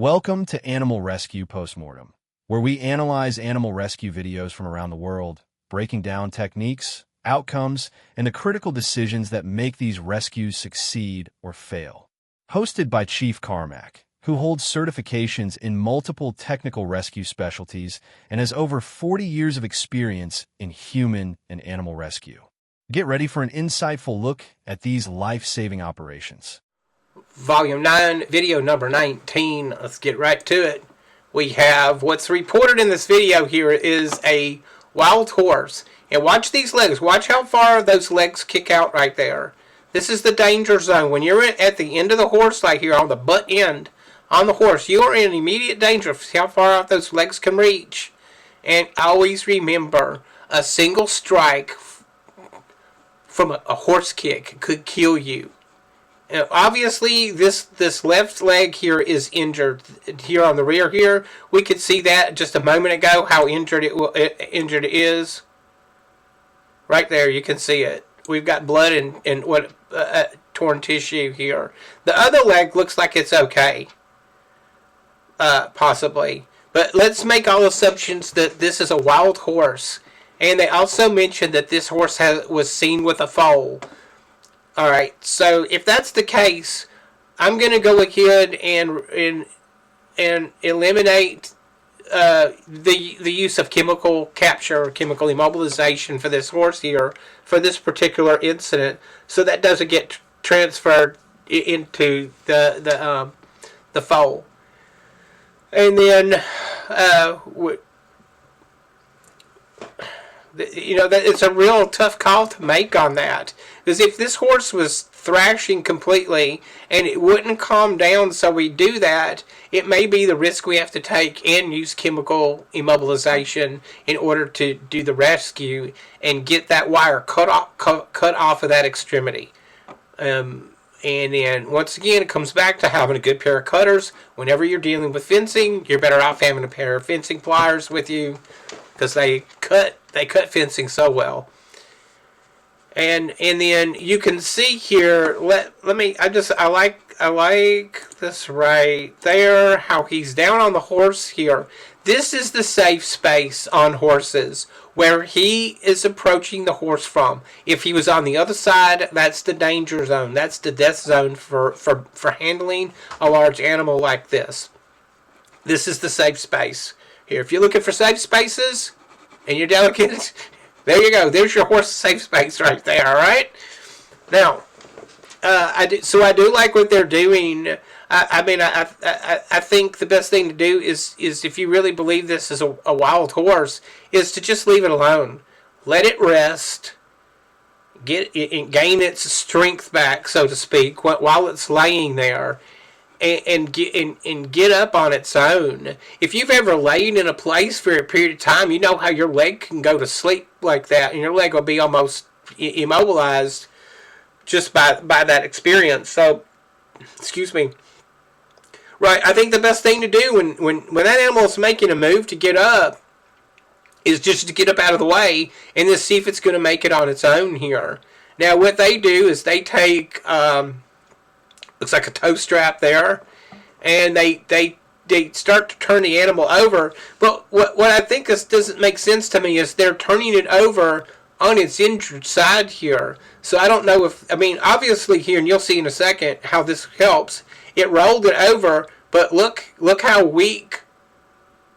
Welcome to Animal Rescue Postmortem, where we analyze animal rescue videos from around the world, breaking down techniques, outcomes, and the critical decisions that make these rescues succeed or fail. Hosted by Chief Carmack, who holds certifications in multiple technical rescue specialties and has over 40 years of experience in human and animal rescue. Get ready for an insightful look at these life-saving operations. Volume 9, video number 19. Let's get right to it. We have what's reported in this video here is a wild horse. And watch these legs. Watch how far those legs kick out right there. This is the danger zone. When you're at the end of the horse, like here on the butt end on the horse, you are in immediate danger of how far out those legs can reach. And always remember, a single strike from a horse kick could kill you. Obviously, this left leg here is injured. Here on the rear here, we could see that just a moment ago, how injured it is. Right there, you can see it. We've got blood and what torn tissue here. The other leg looks like it's okay, possibly. But let's make all assumptions that this is a wild horse. And they also mentioned that this horse was seen with a foal. Alright, so if that's the case, I'm going to go ahead and eliminate the use of chemical capture or chemical immobilization for this horse here, for this particular incident, so that doesn't get transferred into the foal. And then, that it's a real tough call to make on that. Because if this horse was thrashing completely and it wouldn't calm down, so we do that, it may be the risk we have to take and use chemical immobilization in order to do the rescue and get that wire cut off of that extremity. And then, once again, it comes back to having a good pair of cutters. Whenever you're dealing with fencing, you're better off having a pair of fencing pliers with you, because they cut fencing so well. And then you can see here, I like this right there, how he's down on the horse here. This is the safe space on horses, where he is approaching the horse from. If he was on the other side, that's the danger zone. That's the death zone for handling a large animal like this. This is the safe space here. If you're looking for safe spaces and you're delicate, there you go. There's your horse safe space right there. All right. Now, I do like what they're doing. I think the best thing to do is if you really believe this is a wild horse, is to just leave it alone, let it rest, gain its strength back, so to speak, while it's laying there. And get up on its own. If you've ever laid in a place for a period of time, you know how your leg can go to sleep like that, and your leg will be almost immobilized just by that experience. So, excuse me. Right, I think the best thing to do when that animal is making a move to get up is just to get up out of the way and just see if it's going to make it on its own here. Now, what they do is they take looks like a toe strap there, and they start to turn the animal over. But what I think doesn't make sense to me is they're turning it over on its injured side here. So I don't know obviously here, and you'll see in a second how this helps. It rolled it over, but look how weak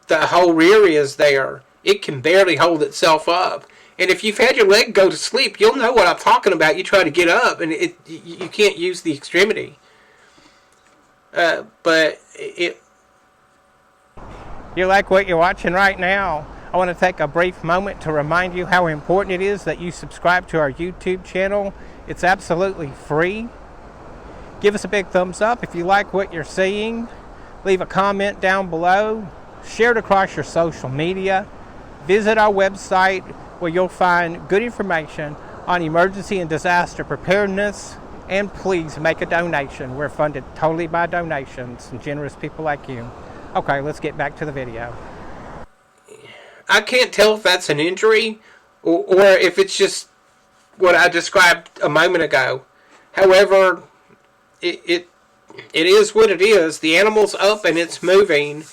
the whole rear is there. It can barely hold itself up. And if you've had your leg go to sleep, you'll know what I'm talking about. You try to get up, and you can't use the extremity. You like what you're watching right now? I want to take a brief moment to remind you how important it is that you subscribe to our YouTube channel. It's absolutely free. Give us a big thumbs up if you like what you're seeing. Leave a comment down below. Share it across your social media. Visit our website, where you'll find good information on emergency and disaster preparedness. And please make a donation. We're funded totally by donations and generous people like you. Okay, let's get back to the video. I can't tell if that's an injury or if it's just what I described a moment ago. However, it it is what it is. The animal's up and it's moving.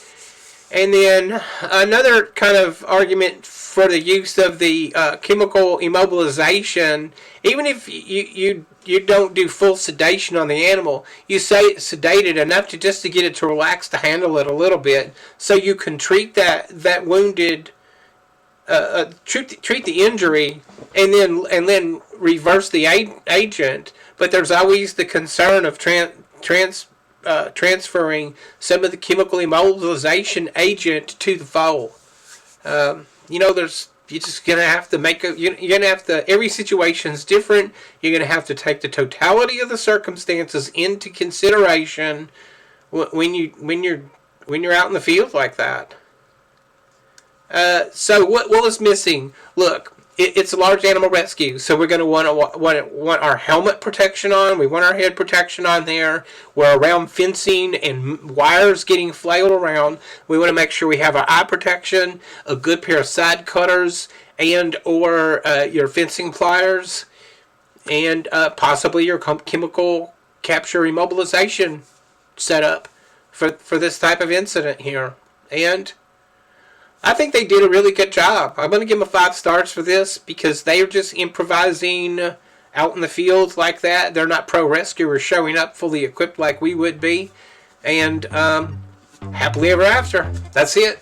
And then another kind of argument for the use of the chemical immobilization, even if you don't do full sedation on the animal, you sedate it enough to get it to relax, to handle it a little bit, so you can treat that wounded, treat the injury, and then reverse the agent. But there's always the concern of transferring some of the chemical immobilization agent to the foal. You're just gonna have to you're gonna have to. Every situation's different. You're gonna have to take the totality of the circumstances into consideration when you're out in the field like that. So what was missing? Look, it's a large animal rescue, so we're going to want our helmet protection on. We want our head protection on there. We're around fencing and wires getting flailed around. We want to make sure we have our eye protection, a good pair of side cutters, and or your fencing pliers, and possibly your chemical capture immobilization setup for this type of incident here. And I think they did a really good job. I'm going to give them 5 stars for this because they are just improvising out in the field like that. They're not pro rescuers showing up fully equipped like we would be. And happily ever after. That's it.